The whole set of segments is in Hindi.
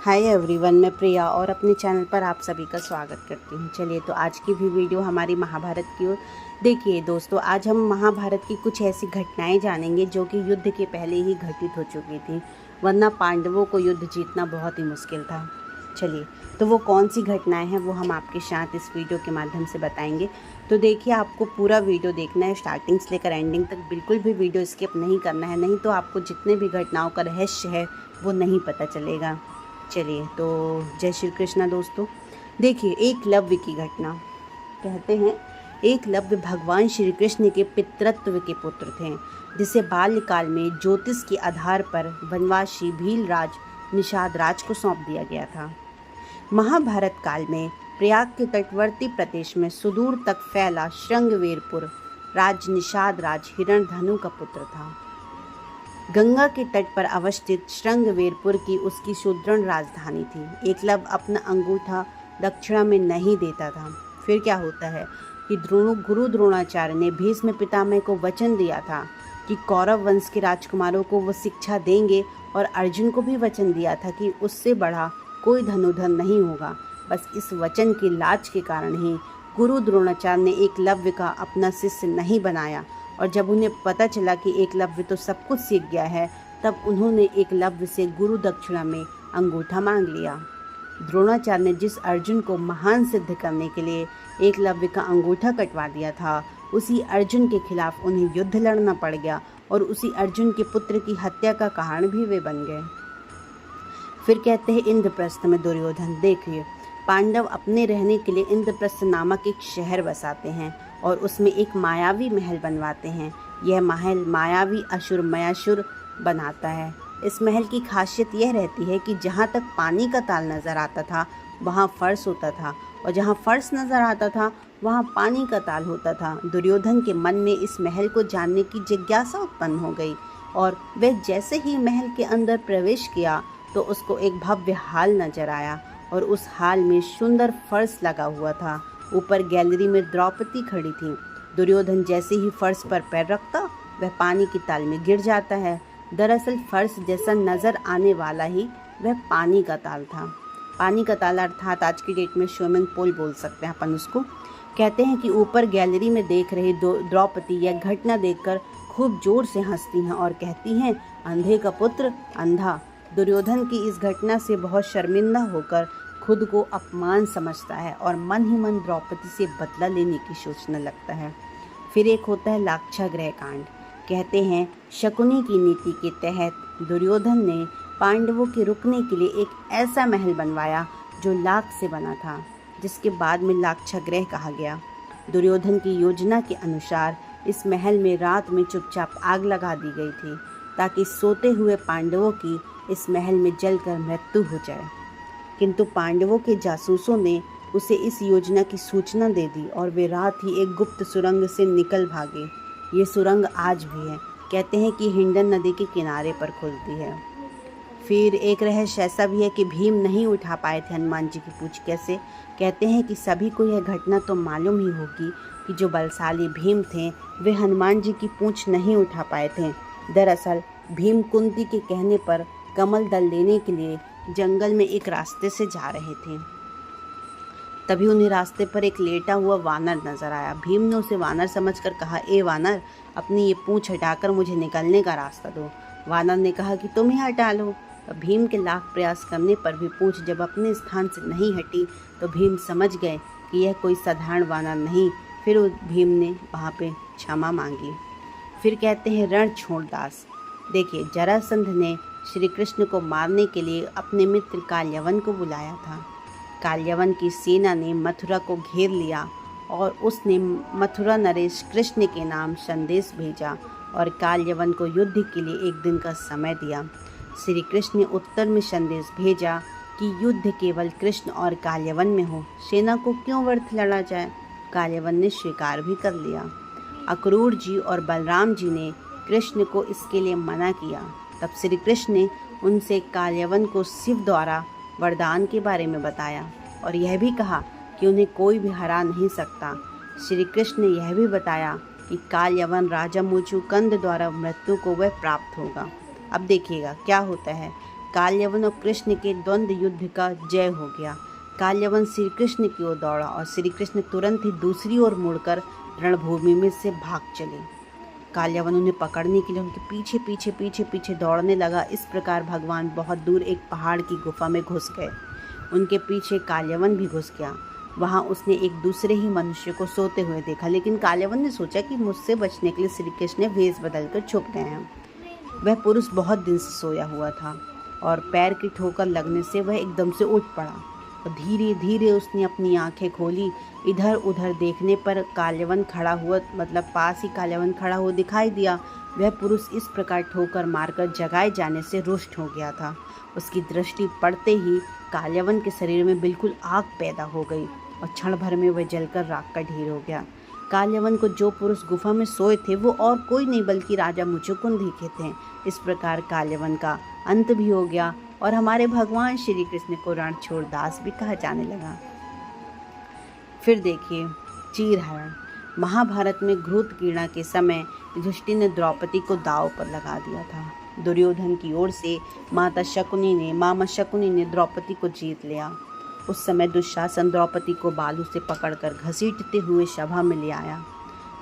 हाय एवरीवन, मैं प्रिया और अपने चैनल पर आप सभी का स्वागत करती हूँ। चलिए तो आज की भी वीडियो हमारी महाभारत की ओर देखिए दोस्तों। आज हम महाभारत की कुछ ऐसी घटनाएं जानेंगे जो कि युद्ध के पहले ही घटित हो चुकी थी, वरना पांडवों को युद्ध जीतना बहुत ही मुश्किल था। चलिए तो वो कौन सी घटनाएं हैं वो हम आपके साथ इस वीडियो के माध्यम से बताएंगे। तो देखिए, आपको पूरा वीडियो देखना है स्टार्टिंग से लेकर एंडिंग तक, बिल्कुल भी वीडियो स्किप नहीं करना है, नहीं तो आपको जितने भी घटनाओं का रहस्य है वो नहीं पता चलेगा। चलिए तो जय श्री कृष्णा दोस्तों। देखिए, एकलव्य की घटना। कहते हैं एकलव्य भगवान श्री कृष्ण के पितृत्व के पुत्र थे, जिसे बाल्यकाल में ज्योतिष के आधार पर वनवासी भीलराज निषाद राज को सौंप दिया गया था। महाभारत काल में प्रयाग के तटवर्ती प्रदेश में सुदूर तक फैला श्रृंगवेरपुर राज निषाद राज हिरण्यधनु का पुत्र था। गंगा के तट पर अवस्थित श्रृंगवेरपुर की उसकी सुदृढ़ राजधानी थी। एकलव्य अपना अंगूठा दक्षिणा में नहीं देता था। फिर क्या होता है कि गुरु द्रोणाचार्य ने भीष्म पितामह को वचन दिया था कि कौरव वंश के राजकुमारों को वो शिक्षा देंगे, और अर्जुन को भी वचन दिया था कि उससे बड़ा कोई धनुधर नहीं होगा। बस इस वचन की लाज के कारण ही गुरु द्रोणाचार्य ने एकलव्य का अपना शिष्य नहीं बनाया, और जब उन्हें पता चला कि एकलव्य तो सब कुछ सीख गया है, तब उन्होंने एकलव्य से गुरु दक्षिणा में अंगूठा मांग लिया। द्रोणाचार्य ने जिस अर्जुन को महान सिद्ध करने के लिए एकलव्य का अंगूठा कटवा दिया था, उसी अर्जुन के खिलाफ उन्हें युद्ध लड़ना पड़ गया, और उसी अर्जुन के पुत्र की हत्या का कारण भी वे बन गए। फिर कहते हैं इंद्रप्रस्थ में दुर्योधन। देखिए, पांडव अपने रहने के लिए इंद्रप्रस्थ नामक एक शहर बसाते हैं और उसमें एक मायावी महल बनवाते हैं। यह महल मायावी असुर मयासुर बनाता है। इस महल की खासियत यह रहती है कि जहाँ तक पानी का ताल नज़र आता था वहाँ फर्श होता था, और जहाँ फर्श नज़र आता था वहाँ पानी का ताल होता था। दुर्योधन के मन में इस महल को जानने की जिज्ञासा उत्पन्न हो गई, और वह जैसे ही महल के अंदर प्रवेश किया तो उसको एक भव्य हाल नजर आया, और उस हाल में सुंदर फर्श लगा हुआ था। ऊपर गैलरी में द्रौपदी खड़ी थी। दुर्योधन जैसे ही फर्श पर पैर रखता वह पानी की ताल में गिर जाता है। दरअसल फर्श जैसा नजर आने वाला ही वह पानी का ताल था। पानी का ताल अर्थात आज की डेट में स्विमिंग पूल बोल सकते हैं अपन उसको। कहते हैं कि ऊपर गैलरी में देख रही द्रौपदी यह घटना देखकर खूब जोर से हंसती हैं और कहती हैं, अंधे का पुत्र अंधा। दुर्योधन की इस घटना से बहुत शर्मिंदा होकर खुद को अपमान समझता है और मन ही मन द्रौपदी से बदला लेने की सोचने लगता है। फिर एक होता है लाक्षागृह कांड। कहते हैं शकुनी की नीति के तहत दुर्योधन ने पांडवों के रुकने के लिए एक ऐसा महल बनवाया जो लाख से बना था, जिसके बाद में लाक्षागृह कहा गया। दुर्योधन की योजना के अनुसार इस महल में रात में चुपचाप आग लगा दी गई थी, ताकि सोते हुए पांडवों की इस महल में जलकर मृत्यु हो जाए। किंतु पांडवों के जासूसों ने उसे इस योजना की सूचना दे दी, और वे रात ही एक गुप्त सुरंग से निकल भागे। ये सुरंग आज भी है। कहते हैं कि हिंडन नदी के किनारे पर खुलती है। फिर एक रहस्य ऐसा भी है कि भीम नहीं उठा पाए थे हनुमान जी की पूंछ कैसे। कहते हैं कि सभी को यह घटना तो मालूम ही होगी कि जो बलशाली भीम थे वे हनुमान जी की पूंछ नहीं उठा पाए थे। दरअसल भीम कुंती के कहने पर कमल दल लेने के लिए जंगल में एक रास्ते से जा रहे थे। तभी उन्हें रास्ते पर एक लेटा हुआ वानर नजर आया। भीम ने उसे वानर समझकर कहा, ए वानर, अपनी ये पूंछ हटाकर मुझे निकलने का रास्ता दो। वानर ने कहा कि तुम ही हटा लो। भीम के लाख प्रयास करने पर भी पूंछ जब अपने स्थान से नहीं हटी तो भीम समझ गए कि यह कोई साधारण वानर नहीं। फिर भीम ने वहाँ पे क्षमा मांगी। फिर कहते हैं रणछोड़दास। देखिए, जरासंध ने श्री कृष्ण को मारने के लिए अपने मित्र काल्यवन को बुलाया था। काल्यवन की सेना ने मथुरा को घेर लिया, और उसने मथुरा नरेश कृष्ण के नाम संदेश भेजा और काल्यवन को युद्ध के लिए एक दिन का समय दिया। श्री कृष्ण ने उत्तर में संदेश भेजा कि युद्ध केवल कृष्ण और काल्यवन में हो, सेना को क्यों व्यर्थ लड़ा जाए। काल्यवन ने स्वीकार भी कर लिया। अक्रूर जी और बलराम जी ने कृष्ण को इसके लिए मना किया। तब श्री कृष्ण ने उनसे काल्यवन को शिव द्वारा वरदान के बारे में बताया, और यह भी कहा कि उन्हें कोई भी हरा नहीं सकता। श्री कृष्ण ने यह भी बताया कि काल्यवन राजा मुचुकंद द्वारा मृत्यु को वह प्राप्त होगा। अब देखिएगा क्या होता है काल्यवन और कृष्ण के द्वंद्व युद्ध का जय हो गया। काल्यवन श्री कृष्ण की ओर दौड़ा और श्री कृष्ण तुरंत ही दूसरी ओर मुड़कर रणभूमि में से भाग चले। काल्यवन उन्हें पकड़ने के लिए उनके पीछे पीछे पीछे पीछे दौड़ने लगा। इस प्रकार भगवान बहुत दूर एक पहाड़ की गुफा में घुस गए। उनके पीछे काल्यवन भी घुस गया। वहाँ उसने एक दूसरे ही मनुष्य को सोते हुए देखा, लेकिन काल्यवन ने सोचा कि मुझसे बचने के लिए श्री कृष्ण वेश बदलकर छुप गए हैं। वह पुरुष बहुत दिन से सोया हुआ था और पैर की ठोकर लगने से वह एकदम से उठ पड़ा और धीरे धीरे उसने अपनी आंखें खोली। इधर उधर देखने पर काल्यवन खड़ा हुआ, मतलब पास ही काल्यवन खड़ा हुआ दिखाई दिया। वह पुरुष इस प्रकार ठोकर मारकर जगाए जाने से रुष्ट हो गया था। उसकी दृष्टि पड़ते ही काल्यवन के शरीर में बिल्कुल आग पैदा हो गई और क्षण भर में वह जलकर राख का ढेर हो गया। काल्यवन को जो पुरुष गुफा में सोए थे वो और कोई नहीं बल्कि राजा मुचुकुंद ही के थे। इस प्रकार काल्यवन का अंत भी हो गया और हमारे भगवान श्री कृष्ण को रणछोड़ दास भी कहा जाने लगा। फिर देखिए चीरहरण। महाभारत में घृतकीर्णा के समय युधिष्ठिर ने द्रौपदी को दांव पर लगा दिया था। दुर्योधन की ओर से मामा शकुनी ने द्रौपदी को जीत लिया। उस समय दुशासन द्रौपदी को बालू से पकड़कर घसीटते हुए सभा में ले आया।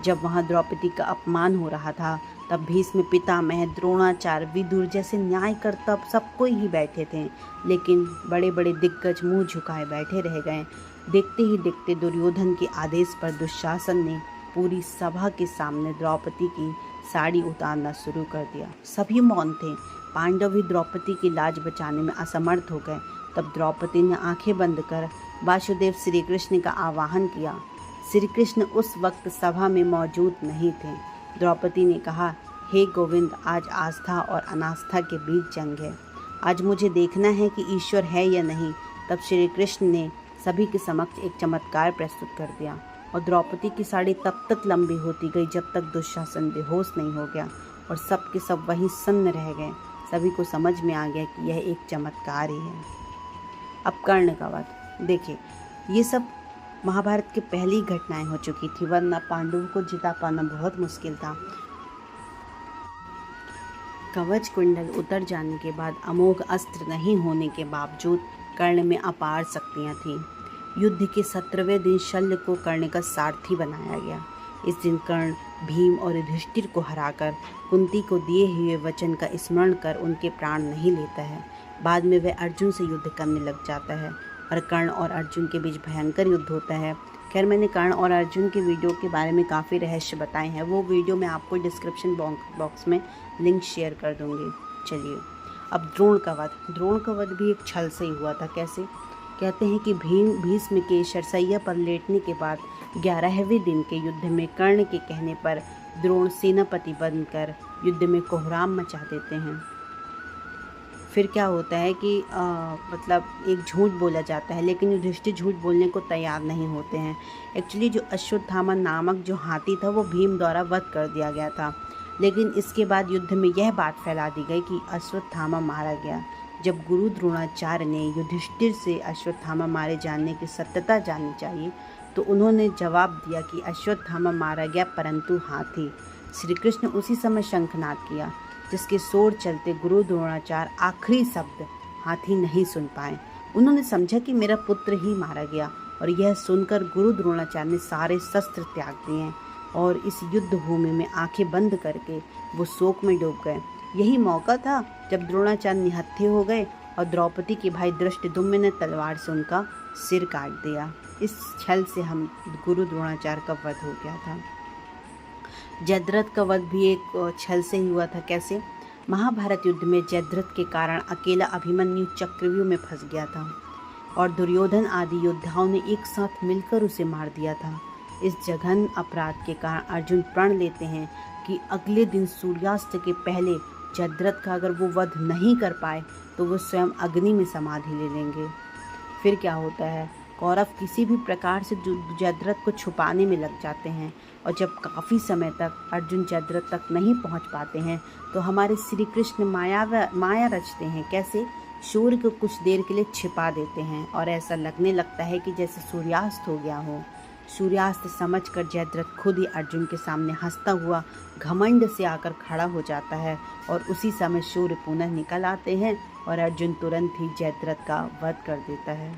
जब वहां द्रौपदी का अपमान हो रहा था तब भीष्म पितामह, द्रोणाचार्य, विदुर जैसे न्यायकर्ता सब कोई ही बैठे थे, लेकिन बड़े बड़े दिग्गज मुंह झुकाए बैठे रह गए। देखते ही देखते दुर्योधन के आदेश पर दुशासन ने पूरी सभा के सामने द्रौपदी की साड़ी उतारना शुरू कर दिया। सभी मौन थे। पांडव भी द्रौपदी की लाज बचाने में असमर्थ हो गए। तब द्रौपदी ने आंखें बंद कर वासुदेव श्री कृष्ण का आवाहन किया। श्री कृष्ण उस वक्त सभा में मौजूद नहीं थे। द्रौपदी ने कहा, हे गोविंद, आज आस्था और अनास्था के बीच जंग है। आज मुझे देखना है कि ईश्वर है या नहीं। तब श्री कृष्ण ने सभी के समक्ष एक चमत्कार प्रस्तुत कर दिया और द्रौपदी की साड़ी तब तक लंबी होती गई जब तक दुशासन बेहोश नहीं हो गया और सब के सब वहीं सन्न रह गए। सभी को समझ में आ गया कि यह एक चमत्कार ही है। अब कर्ण का वध देखिए। ये सब महाभारत की पहली घटनाएं हो चुकी थी, वरना पांडवों को जिता पाना बहुत मुश्किल था। कवच कुंडल उतर जाने के बाद अमोघ अस्त्र नहीं होने के बावजूद कर्ण में अपार शक्तियां थीं। युद्ध के 17वें दिन शल्य को कर्ण का सारथी बनाया गया। इस दिन कर्ण भीम और युधिष्ठिर को हराकर कुंती को दिए हुए वचन का स्मरण कर उनके प्राण नहीं लेता है। बाद में वह अर्जुन से युद्ध करने लग जाता है और कर्ण और अर्जुन के बीच भयंकर युद्ध होता है। खैर, मैंने कर्ण और अर्जुन के वीडियो के बारे में काफ़ी रहस्य बताए हैं। वो वीडियो मैं आपको डिस्क्रिप्शन बॉक्स में लिंक शेयर कर दूँगी। चलिए अब द्रोण का वध भी एक छल से ही हुआ था। कैसे? कहते हैं कि भीष्म के सरसैया पर लेटने के बाद 11वें दिन के युद्ध में कर्ण के कहने पर द्रोण सेनापति बनकर युद्ध में कोहराम मचा देते हैं। फिर क्या होता है कि मतलब एक झूठ बोला जाता है, लेकिन युधिष्ठिर झूठ बोलने को तैयार नहीं होते हैं। एक्चुअली जो अश्वत्थामा नामक जो हाथी था वो भीम द्वारा वध कर दिया गया था, लेकिन इसके बाद युद्ध में यह बात फैला दी गई कि अश्वत्थामा मारा गया। जब गुरु द्रोणाचार्य ने युधिष्ठिर से अश्वत्थामा मारे जाने की सत्यता जाननी चाहिए तो उन्होंने जवाब दिया कि अश्वत्थामा मारा गया परंतु हाथी। श्री कृष्ण उसी समय शंखनाद किया, जिसके शोर चलते गुरु द्रोणाचार्य आखिरी शब्द हाथी नहीं सुन पाए। उन्होंने समझा कि मेरा पुत्र ही मारा गया और यह सुनकर गुरु द्रोणाचार्य ने सारे शस्त्र त्याग दिए और इस युद्ध भूमि में आंखें बंद करके वो शोक में डूब गए। यही मौका था जब द्रोणाचार्य निहत्थे हो गए और द्रौपदी के भाई धृष्टद्युम्न ने तलवार से उनका सिर काट दिया। इस छल से हम गुरु द्रोणाचार्य का वध हो गया था। जयद्रथ का वध भी एक छल से ही हुआ था। कैसे? महाभारत युद्ध में जयद्रथ के कारण अकेला अभिमन्यु चक्रव्यूह में फंस गया था और दुर्योधन आदि योद्धाओं ने एक साथ मिलकर उसे मार दिया था। इस जघन्य अपराध के कारण अर्जुन प्रण लेते हैं कि अगले दिन सूर्यास्त के पहले जयद्रथ का अगर वो वध नहीं कर पाए तो वो स्वयं अग्नि में समाधि ले लेंगे। फिर क्या होता है? कौरव किसी भी प्रकार से जयद्रथ को छुपाने में लग जाते हैं और जब काफ़ी समय तक अर्जुन जयद्रथ तक नहीं पहुंच पाते हैं तो हमारे श्री कृष्ण माया रचते हैं। कैसे? सूर्य को कुछ देर के लिए छिपा देते हैं और ऐसा लगने लगता है कि जैसे सूर्यास्त हो गया हो। सूर्यास्त समझकर जयद्रथ खुद ही अर्जुन के सामने हंसता हुआ घमंड से आकर खड़ा हो जाता है और उसी समय सूर्य पुनः निकल आते हैं और अर्जुन तुरंत ही जयद्रथ का वध कर देता है।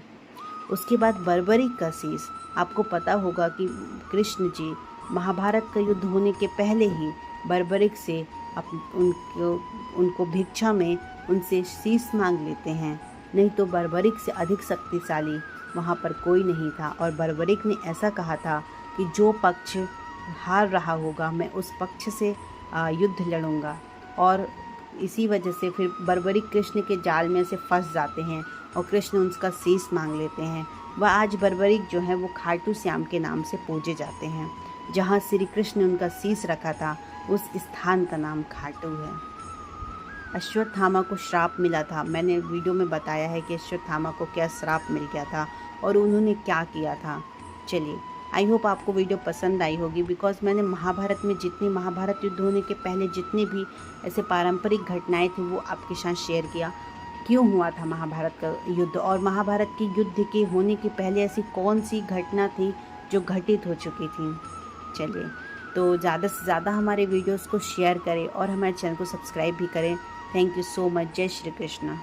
उसके बाद बर्बरीक का शीश। आपको पता होगा कि कृष्ण जी महाभारत का युद्ध होने के पहले ही बर्बरीक से उनको भिक्षा में उनसे शीश मांग लेते हैं, नहीं तो बर्बरीक से अधिक शक्तिशाली वहाँ पर कोई नहीं था। और बर्बरीक ने ऐसा कहा था कि जो पक्ष हार रहा होगा मैं उस पक्ष से युद्ध लड़ूंगा। और इसी वजह से फिर बर्बरीक कृष्ण के जाल में से फंस जाते हैं और कृष्ण उनका शीश मांग लेते हैं। वह आज बर्बरीक जो है वो खाटू श्याम के नाम से पूजे जाते हैं। जहाँ श्री कृष्ण ने उनका शीश रखा था उस स्थान का नाम खाटू है। अश्वत्थामा को श्राप मिला था। मैंने वीडियो में बताया है कि अश्वत्थामा को क्या श्राप मिल गया था और उन्होंने क्या किया था। चलिए, आई होप आपको वीडियो पसंद आई होगी, बिकॉज मैंने महाभारत में जितनी महाभारत युद्ध होने के पहले जितनी भी ऐसे पारंपरिक घटनाएं थी वो आपके साथ शेयर किया। क्यों हुआ था महाभारत का युद्ध और महाभारत के युद्ध के होने के पहले ऐसी कौन सी घटना थी जो घटित हो चुकी थी। चलिए, तो ज़्यादा से ज़्यादा हमारे वीडियोस को शेयर करें और हमारे चैनल को सब्सक्राइब भी करें। Thank you so much. जय श्री कृष्ण।